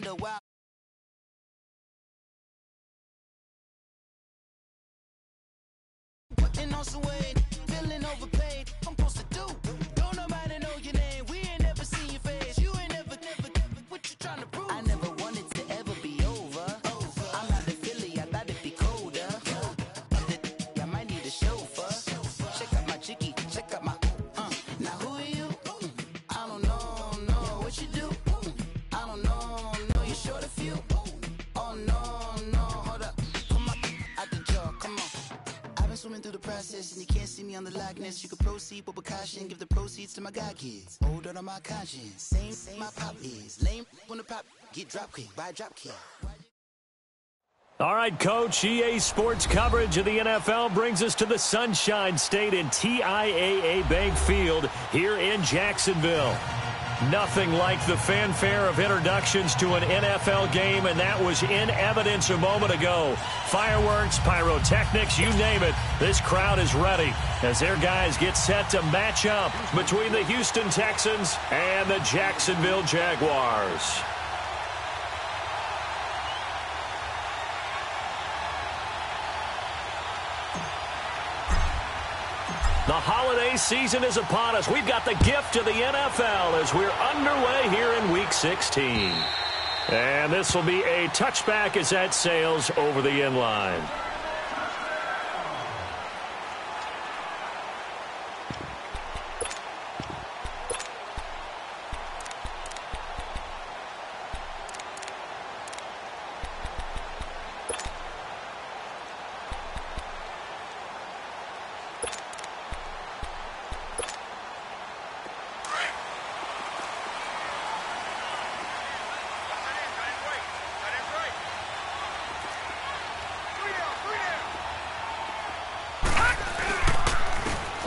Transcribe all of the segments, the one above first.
a while. Putting on some weight, feeling overpaid. I'm supposed to do. Don't nobody know your name. We ain't never seen your face. You ain't never, what you trying to prove? I never wanted to ever be over. I'm not a Philly, I thought it'd be colder. I might need a chauffeur. Check out my chicky, check out my. Now who are you? I don't know what you do. I don't know, you're short a few. Oh no, hold up. Come on, out the jaw, come on. I've been swimming through the process and you can't see me on the likeness. You can proceed with caution, give the proceeds to my god kids. Older on my conscience, same my pop is. Lame when the pop get drop kick by drop kick. All right, Coach, EA Sports coverage of the NFL brings us to the Sunshine State in TIAA Bank Field here in Jacksonville. Nothing like the fanfare of introductions to an NFL game, and that was in evidence a moment ago. Fireworks, pyrotechnics, you name it. This crowd is ready as their guys get set to match up between the Houston Texans and the Jacksonville Jaguars. The holiday season is upon us. We've got the gift of the NFL as we're underway here in Week 16. And this will be a touchback as that sails over the end line.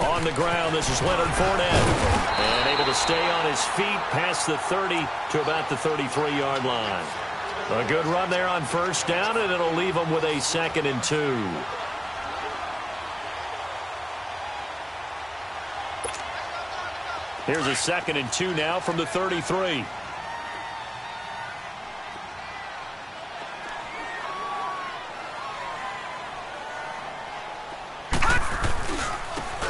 On the ground, this is Leonard Fournette. And able to stay on his feet past the 30 to about the 33-yard line. A good run there on first down, and it'll leave him with a 2nd and 2. Here's a 2nd and 2 now from the 33.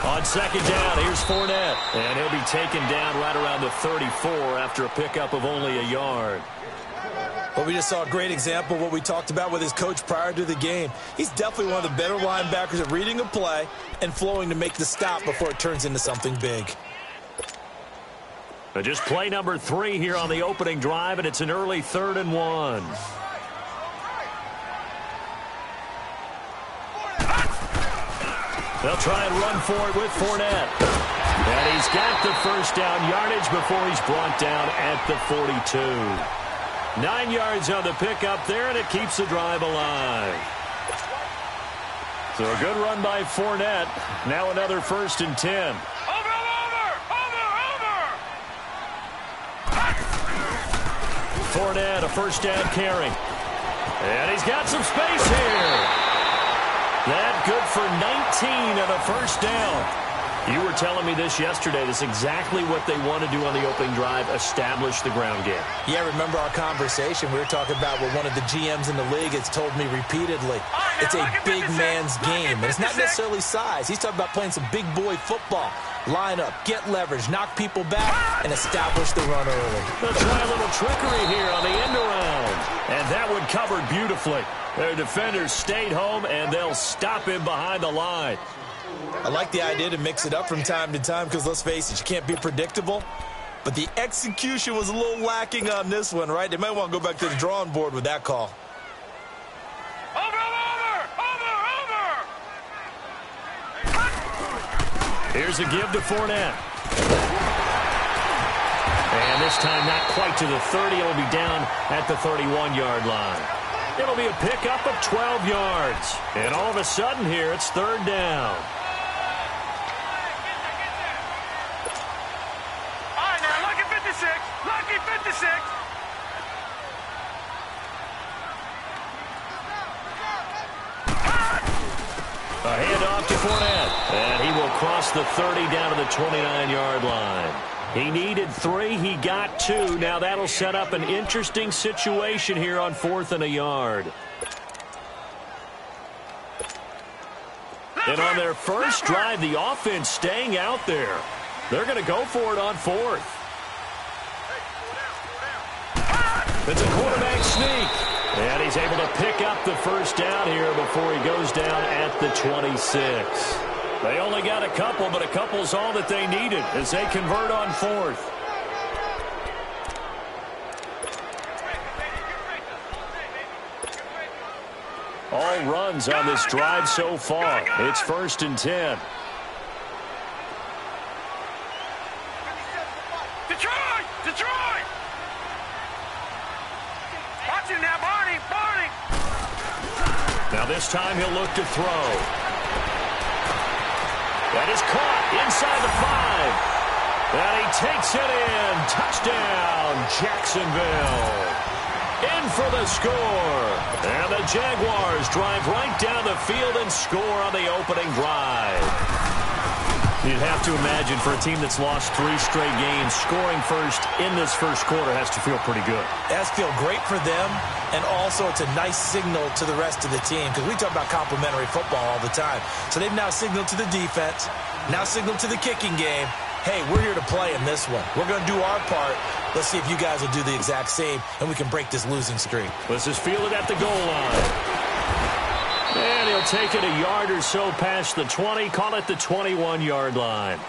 On 2nd down, here's Fournette. And he'll be taken down right around the 34 after a pickup of only a yard. Well, we just saw a great example of what we talked about with his coach prior to the game. He's definitely one of the better linebackers at reading a play and flowing to make the stop before it turns into something big. But just play number 3 here on the opening drive, and it's an early 3rd and 1. They'll try and run for it with Fournette. And he's got the first down yardage before he's brought down at the 42. 9 yards on the pickup there, and it keeps the drive alive. So a good run by Fournette. Now another 1st and 10. Fournette, a first down carry. And he's got some space here. That good for 19 and a first down. You were telling me this yesterday. This is exactly what they want to do on the opening drive, establish the ground game. Yeah, remember our conversation. We were talking about what one of the GMs in the league has told me repeatedly. It's a big man's game. And it's not necessarily size. He's talking about playing some big boy football. Line up, get leverage, knock people back, and establish the run early. They'll try a little trickery here on the end around. And that one covered beautifully. Their defenders stayed home, and they'll stop him behind the line. I like the idea to mix it up from time to time because, let's face it, you can't be predictable. But the execution was a little lacking on this one, right? They might want to go back to the drawing board with that call. Here's a give to Fournette. And this time not quite to the 30. It'll be down at the 31-yard line. It'll be a pickup of 12 yards. And all of a sudden here, it's 3rd down. All right, now, lucky 56. Lucky 56. A handoff to Fournette. And he will cross the 30 down to the 29-yard line. He needed 3. He got 2. Now that'll set up an interesting situation here on 4th and a yard. And on their first drive, the offense staying out there. They're going to go for it on 4th. It's a quarterback sneak. And he's able to pick up the first down here before he goes down at the 26. They only got a couple, but a couple's all that they needed as they convert on 4th. All runs on this drive so far. It's 1st and 10. Detroit! Watch him now, Barney! Now this time he'll look to throw. That is caught inside the 5. And he takes it in. Touchdown, Jacksonville. In for the score. And the Jaguars drive right down the field and score on the opening drive. You'd have to imagine for a team that's lost 3 straight games, scoring first in this first quarter has to feel pretty good. It has to feel great for them, and also it's a nice signal to the rest of the team because we talk about complimentary football all the time. So they've now signaled to the defense, now signaled to the kicking game, hey, we're here to play in this one. We're going to do our part. Let's see if you guys will do the exact same, and we can break this losing streak. Let's just feel it at the goal line. And he'll take it a yard or so past the 20, call it the 21-yard line.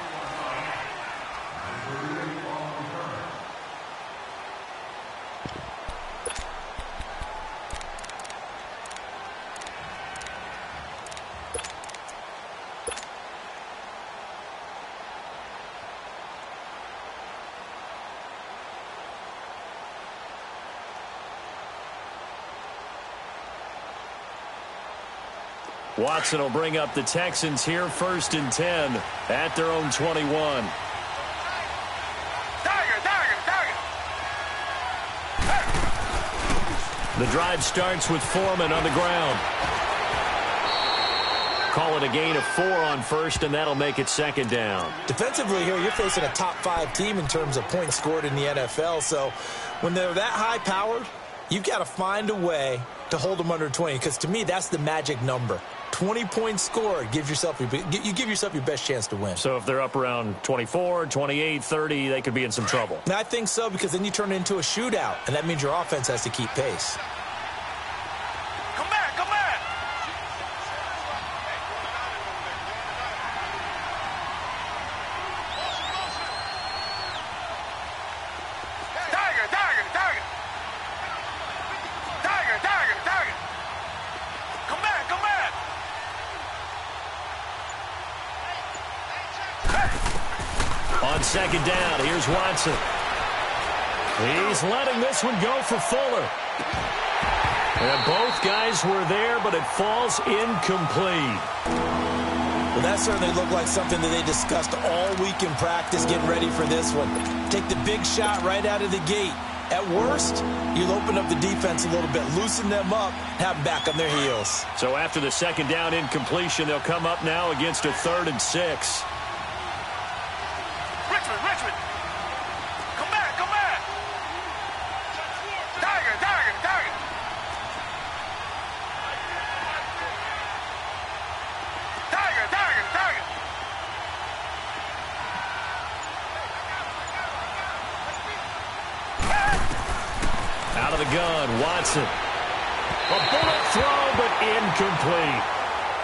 Watson will bring up the Texans here, 1st and 10 at their own 21. The drive starts with Foreman on the ground. Call it a gain of 4 on 1st, and that'll make it 2nd down. Defensively here, you're facing a top 5 team in terms of points scored in the NFL. So when they're that high-powered, you've got to find a way to hold them under 20, because to me, that's the magic number. 20 points scored, you give yourself your best chance to win. So if they're up around 24, 28, 30, they could be in some trouble. And I think so, because then you turn it into a shootout, and that means your offense has to keep pace. Come back! Tiger! Come back! On 2nd down, here's Watson. He's letting this one go for Fuller. And both guys were there, but it falls incomplete. Well, that certainly looked like something that they discussed all week in practice, getting ready for this one. Take the big shot right out of the gate. At worst, you'll open up the defense a little bit, loosen them up, have them back on their heels. So after the 2nd down incompletion, they'll come up now against a 3rd and 6. Richmond! Come back! Tiger! Out of the gun, Watson. A bullet throw, but incomplete.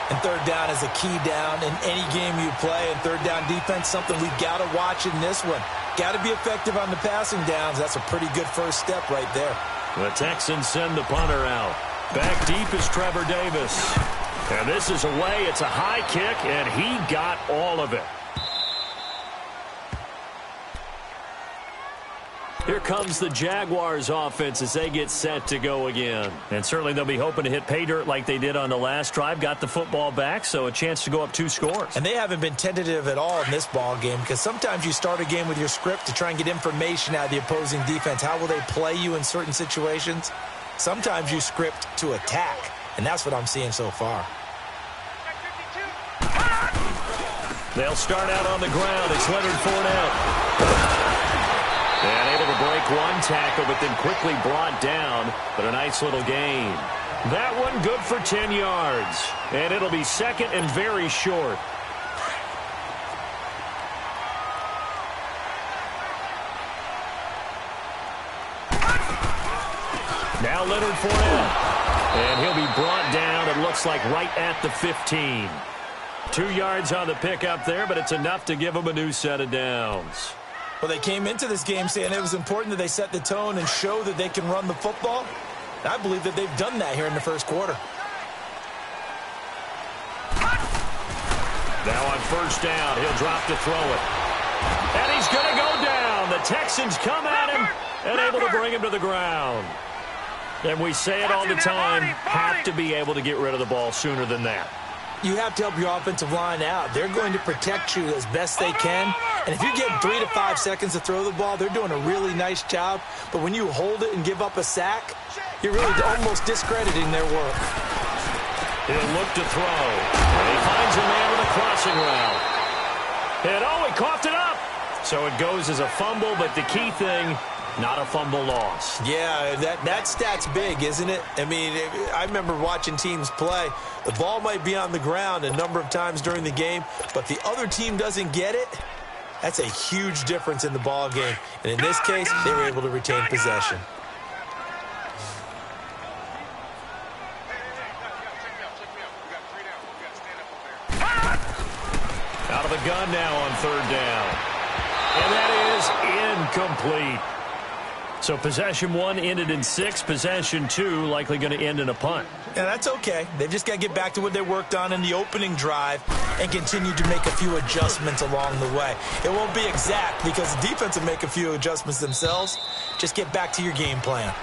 And 3rd down is a key down in any game you play. And 3rd down defense, something we've got to watch in this one. Got to be effective on the passing downs. That's a pretty good first step right there. The Texans send the punter out. Back deep is Trevor Davis. And this is away. It's a high kick, and he got all of it. Here comes the Jaguars offense as they get set to go again. And certainly they'll be hoping to hit pay dirt like they did on the last drive. Got the football back, so a chance to go up 2 scores. And they haven't been tentative at all in this ball game, because sometimes you start a game with your script to try and get information out of the opposing defense. How will they play you in certain situations? Sometimes you script to attack, and that's what I'm seeing so far. They'll start out on the ground. It's Leonard Fournette. one tackle, but then quickly brought down. But a nice little gain. That one good for 10 yards. And it'll be second and very short. Now Leonard Fournette. And he'll be brought down, it looks like, right at the 15. 2 yards on the pickup there, but it's enough to give them a new set of downs. Well, they came into this game saying it was important that they set the tone and show that they can run the football. And I believe that they've done that here in the first quarter. Now on first down, he'll drop to throw it. And he's going to go down. The Texans come at him and able to bring him to the ground. And we say it all the time, have to be able to get rid of the ball sooner than that. You have to help your offensive line out. They're going to protect you as best they can. And if you get 3 to 5 seconds to throw the ball, they're doing a really nice job. But when you hold it and give up a sack, you're really almost discrediting their work. He'll look to throw. And he finds a man with a crossing route. And he coughed it up. So it goes as a fumble, but the key thing, not a fumble loss. Yeah, that stat's big, isn't it? I mean, I remember watching teams play. The ball might be on the ground a number of times during the game, but the other team doesn't get it. That's a huge difference in the ball game. And in this case, they were able to retain possession. Out of the gun now on third down. And that is incomplete. So possession 1 ended in 6. Possession 2 likely going to end in a punt. Yeah, that's okay. They've just got to get back to what they worked on in the opening drive and continue to make a few adjustments along the way. It won't be exact because the defense will make a few adjustments themselves. Just get back to your game plan.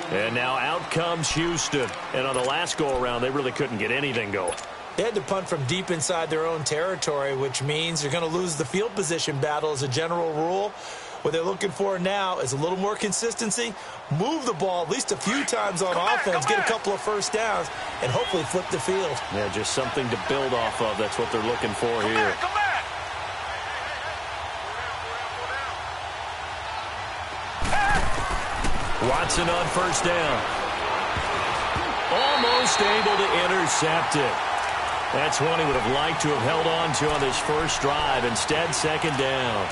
And now out comes Houston. And on the last go-around, they really couldn't get anything going. They had to punt from deep inside their own territory, which means you're going to lose the field position battle as a general rule. What they're looking for now is a little more consistency, move the ball at least a few times on offense, get a couple of first downs, and hopefully flip the field. Yeah, just something to build off of. That's what they're looking for here. Watson on first down. Almost able to intercept it. That's one he would have liked to have held on to on this first drive. Instead, second down.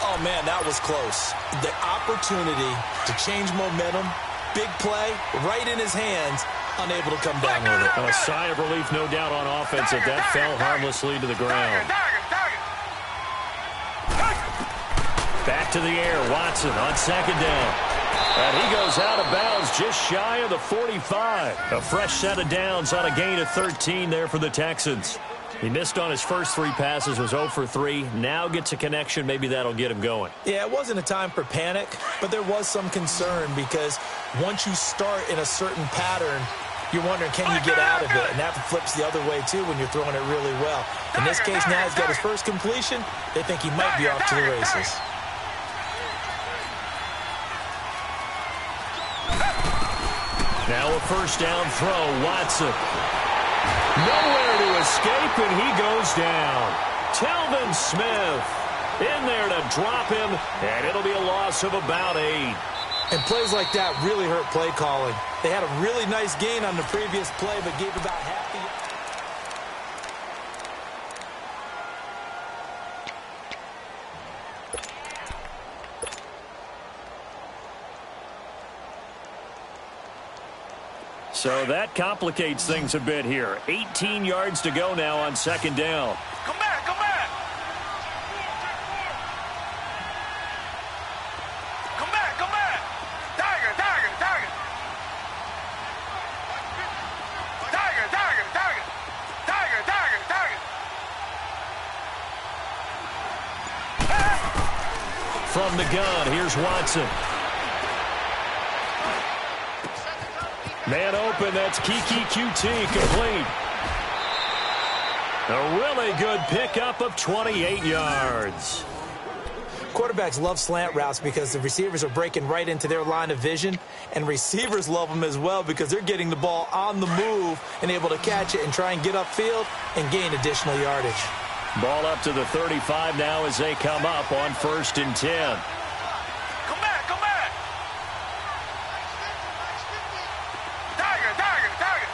Oh, man, that was close. The opportunity to change momentum, big play, right in his hands, unable to come down with it. A sigh of relief, no doubt, on offense if that fell harmlessly to the ground. Back to the air, Watson on second down. And he goes out of bounds just shy of the 45. A fresh set of downs on a gain of 13 there for the Texans. He missed on his first 3 passes, was 0 for 3. Now gets a connection. Maybe that'll get him going. Yeah, it wasn't a time for panic, but there was some concern because once you start in a certain pattern, you're wondering, can you get out of it? And that flips the other way, too, when you're throwing it really well. In this case, now he's got his first completion. They think he might be off to the races. Now a first down throw, Watson. Nowhere to escape, and he goes down. Telvin Smith in there to drop him, and it'll be a loss of about 8. And plays like that really hurt play calling. They had a really nice gain on the previous play, but gave about half the... So that complicates things a bit here. 18 yards to go now on second down. Come back, come back. Come back, come back. Tiger, tiger, tiger. Tiger, tiger, tiger. Tiger, tiger, tiger. From the gun, here's Watson. Man open, that's Kiki QT complete. A really good pickup of 28 yards. Quarterbacks love slant routes because the receivers are breaking right into their line of vision, and receivers love them as well because they're getting the ball on the move and able to catch it and try and get upfield and gain additional yardage. Ball up to the 35 now as they come up on 1st and 10. Come back, come back. Tiger, tiger, tiger.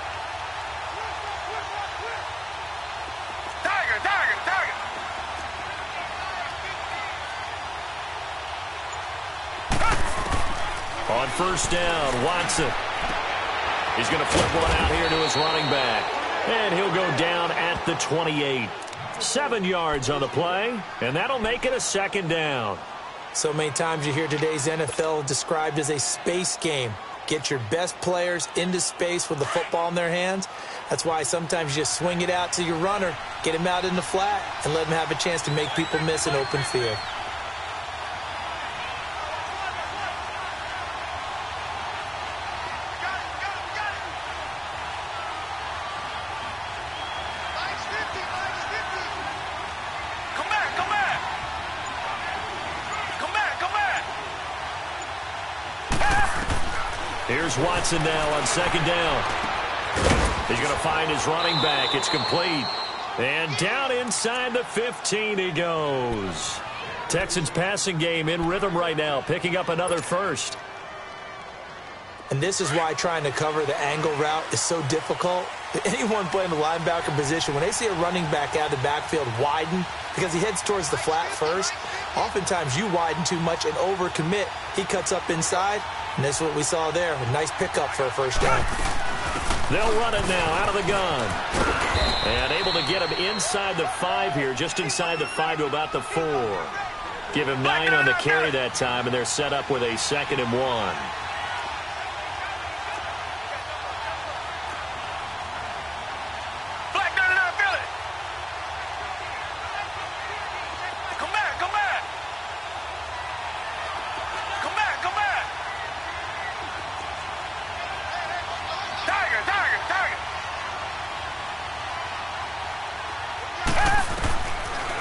Tiger, tiger, tiger. On 1st down, Watson. He's going to flip one out here to his running back. And he'll go down at the 28. 7 yards on the play, and that'll make it a 2nd down. So many times you hear today's NFL described as a space game. Get your best players into space with the football in their hands. That's why sometimes you just swing it out to your runner, get him out in the flat, and let him have a chance to make people miss an open field. Here's Watson now on 2nd down. He's going to find his running back. It's complete. And down inside the 15 he goes. Texans passing game in rhythm right now, picking up another first. And this is why trying to cover the angle route is so difficult. Anyone playing the linebacker position, when they see a running back out of the backfield widen because he heads towards the flat first, oftentimes you widen too much and overcommit. He cuts up inside, and that's what we saw there. A nice pickup for a 1st down. They'll run it now out of the gun. And able to get him inside the 5 here, just inside the 5 to about the 4. Give him 9 on the carry that time, and they're set up with a 2nd and 1.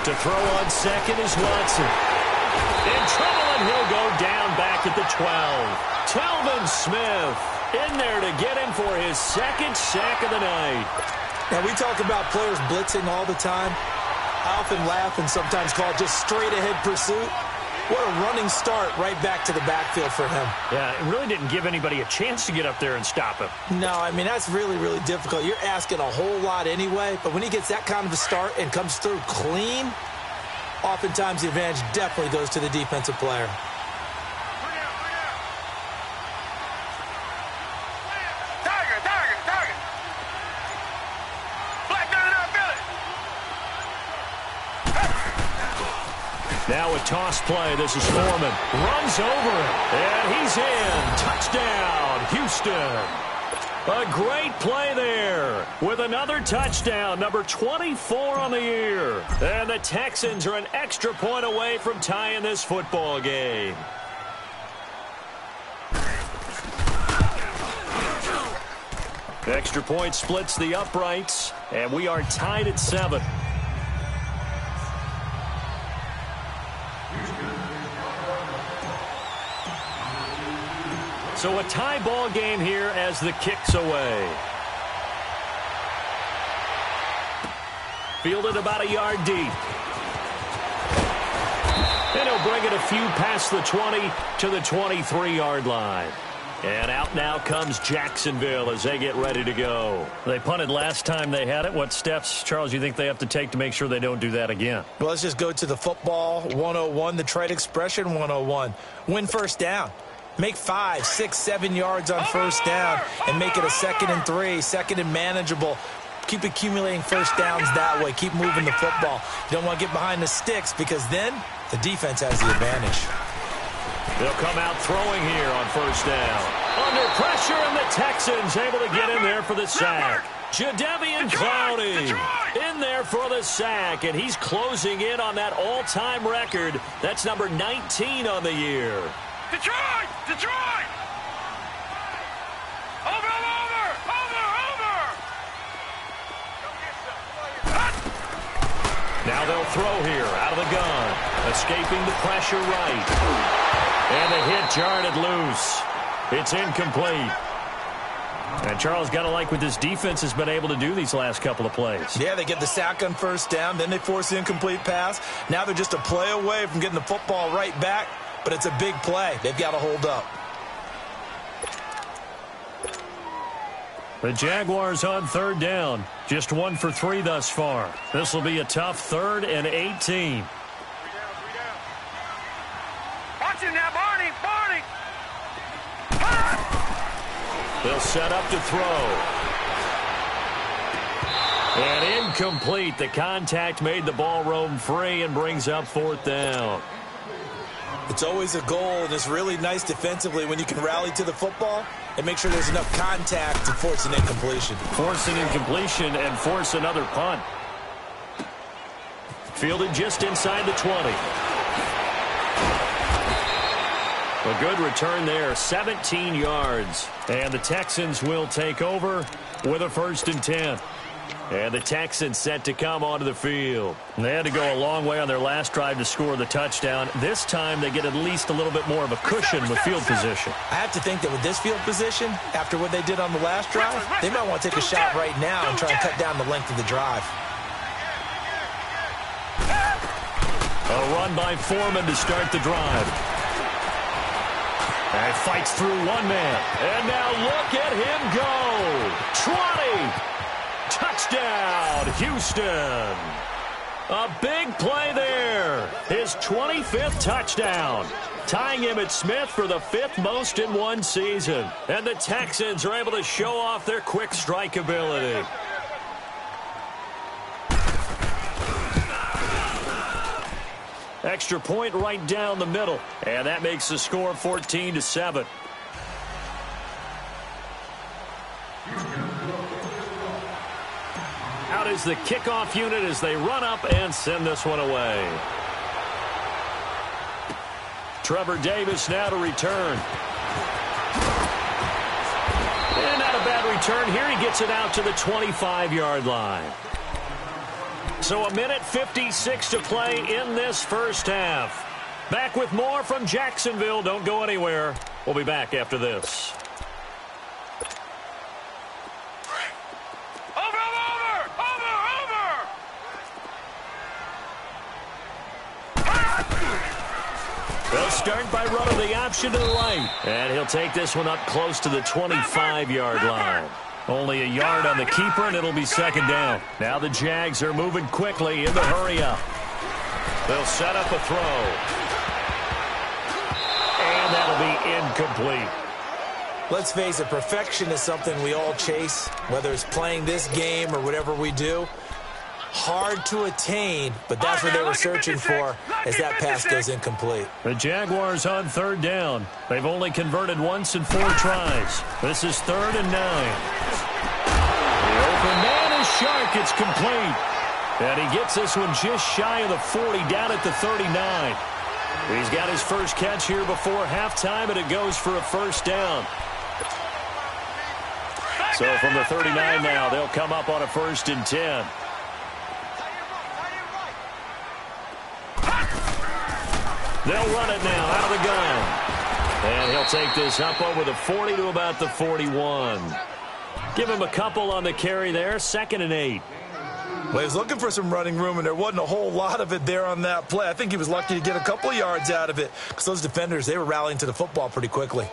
To throw on 2nd is Watson. In trouble, and he'll go down back at the 12. Telvin Smith in there to get him for his 2nd sack of the night. Now, we talk about players blitzing all the time. I often laugh and sometimes call it just straight-ahead pursuit. What a running start right back to the backfield for him. Yeah, it really didn't give anybody a chance to get up there and stop him. No, I mean, that's really, really difficult. You're asking a whole lot anyway, but when he gets that kind of a start and comes through clean, oftentimes the advantage definitely goes to the defensive player. Now a toss play. This is Foreman. Runs over it. And he's in. Touchdown, Houston. A great play there with another touchdown, number 24 on the year. And the Texans are an extra point away from tying this football game. Extra point splits the uprights, and we are tied at 7. So a tie ball game here as the kick's away. Fielded about a yard deep. And he'll bring it a few past the 20 to the 23-yard line. And out now comes Jacksonville as they get ready to go. They punted last time they had it. What steps, Charles, you think they have to take to make sure they don't do that again? Well, let's just go to the football 101, the trade expression 101. Win 1st down. Make 5, 6, 7 yards on 1st down and make it a 2nd and 3, 2nd and manageable. Keep accumulating 1st downs that way. Keep moving the football. You don't want to get behind the sticks because then the defense has the advantage. They'll come out throwing here on 1st down. Under pressure, and the Texans able to get in there for the sack. Jadeveon Clowney in there for the sack, and he's closing in on that all-time record. That's number 19 on the year. Detroit! Detroit! Over! Now they'll throw here out of the gun. Escaping the pressure right. And the hit jarred it loose. It's incomplete. And Charles, got to like what this defense has been able to do these last couple of plays. Yeah, they get the sack on first down, then they force the incomplete pass. Now they're just a play away from getting the football right back, but it's a big play. They've got to hold up. The Jaguars on third down. Just 1 for 3 thus far. This will be a tough 3rd and 18. Watch him now, Barney! Barney! They'll set up to throw. And incomplete. The contact made the ball roam free and brings up 4th down. It's always a goal, and it's really nice defensively when you can rally to the football and make sure there's enough contact to force an incompletion. Force an incompletion and force another punt. Fielded just inside the 20. A good return there, 17 yards. And the Texans will take over with a 1st and 10. And the Texans set to come onto the field. They had to go a long way on their last drive to score the touchdown. This time they get at least a little bit more of a cushion with field position. I have to think that with this field position, after what they did on the last drive, they might want to take a shot right now and try and cut down the length of the drive. A run by Foreman to start the drive. And fights through one man. And now look at him go. 20. Touchdown, Houston. A big play there. His 25th touchdown. Tying him at Smith for the 5th most in one season. And the Texans are able to show off their quick strike ability. Extra point right down the middle. And that makes the score 14-7. Out is the kickoff unit as they run up and send this one away. Trevor Davis now to return. And not a bad return here. He gets it out to the 25-yard line. So 1:56 to play in this first half. Back with more from Jacksonville. Don't go anywhere. We'll be back after this. They'll start by running the option to the right. And he'll take this one up close to the 25-yard line. Only a yard on the keeper, and it'll be 2nd down. Now the Jags are moving quickly in the hurry-up. They'll set up a throw. And that'll be incomplete. Let's face it, perfection is something we all chase, whether it's playing this game or whatever we do. Hard to attain, but that's what they were searching for as that pass goes incomplete. The Jaguars on 3rd down. They've only converted once in 4 tries. This is 3rd and 9. The open man is Shark. It's complete. And he gets this one just shy of the 40, down at the 39. He's got his first catch here before halftime, and it goes for a 1st down. So from the 39 now, they'll come up on a 1st and 10. They'll run it now out of the gun. And he'll take this up over the 40 to about the 41. Give him a couple on the carry there. 2nd and 8. Well, he was looking for some running room, and there wasn't a whole lot of it there on that play. I think he was lucky to get a couple yards out of it because those defenders, they were rallying to the football pretty quickly.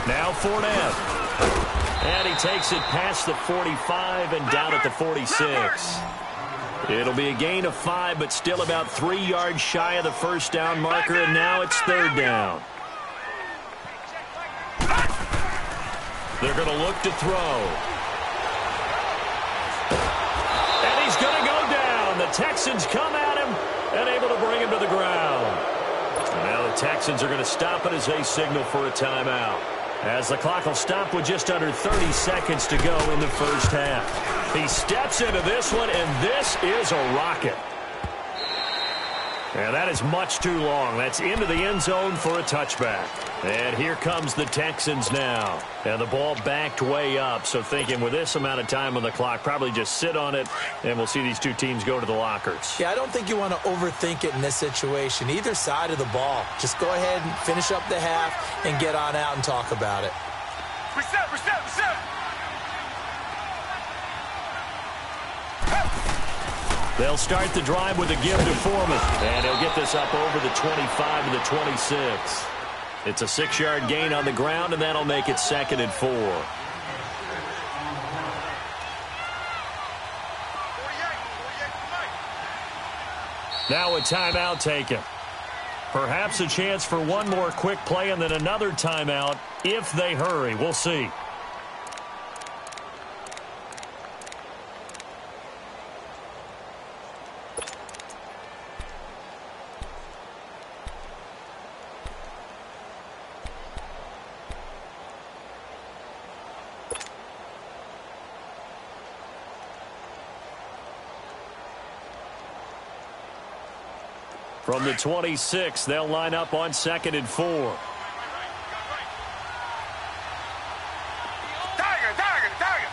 Now Fournette. And he takes it past the 45 and down at the 46. It'll be a gain of 5, but still about 3 yards shy of the 1st down marker, and now it's 3rd down. They're going to look to throw. And he's going to go down. The Texans come at him and able to bring him to the ground. And now the Texans are going to stop it as they signal for a timeout. As the clock will stop with just under 30 seconds to go in the first half. He steps into this one, and this is a rocket. And that is much too long. That's into the end zone for a touchback. And here comes the Texans now. And the ball backed way up. So thinking with this amount of time on the clock, probably just sit on it, and we'll see these two teams go to the lockers. Yeah, I don't think you want to overthink it in this situation. Either side of the ball. Just go ahead and finish up the half and get on out and talk about it. Reset, reset, reset. They'll start the drive with a give to Foreman. And he'll get this up over the 25 to the 26. It's a 6-yard gain on the ground, and that'll make it 2nd and 4. 48, 48. Now a timeout taken. Perhaps a chance for one more quick play and then another timeout if they hurry. We'll see. From the 26, they'll line up on 2nd and 4. Tiger, tiger, tiger.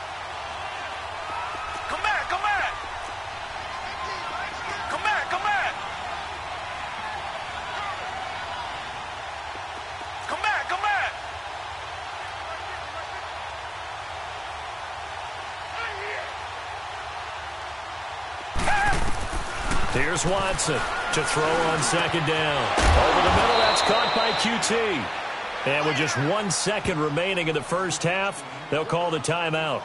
Come back, come back. Come back, come back. Come back, come back. Here's Watson to throw on 2nd down. Over the middle, that's caught by QT. And with just 1 second remaining in the first half, they'll call the timeout.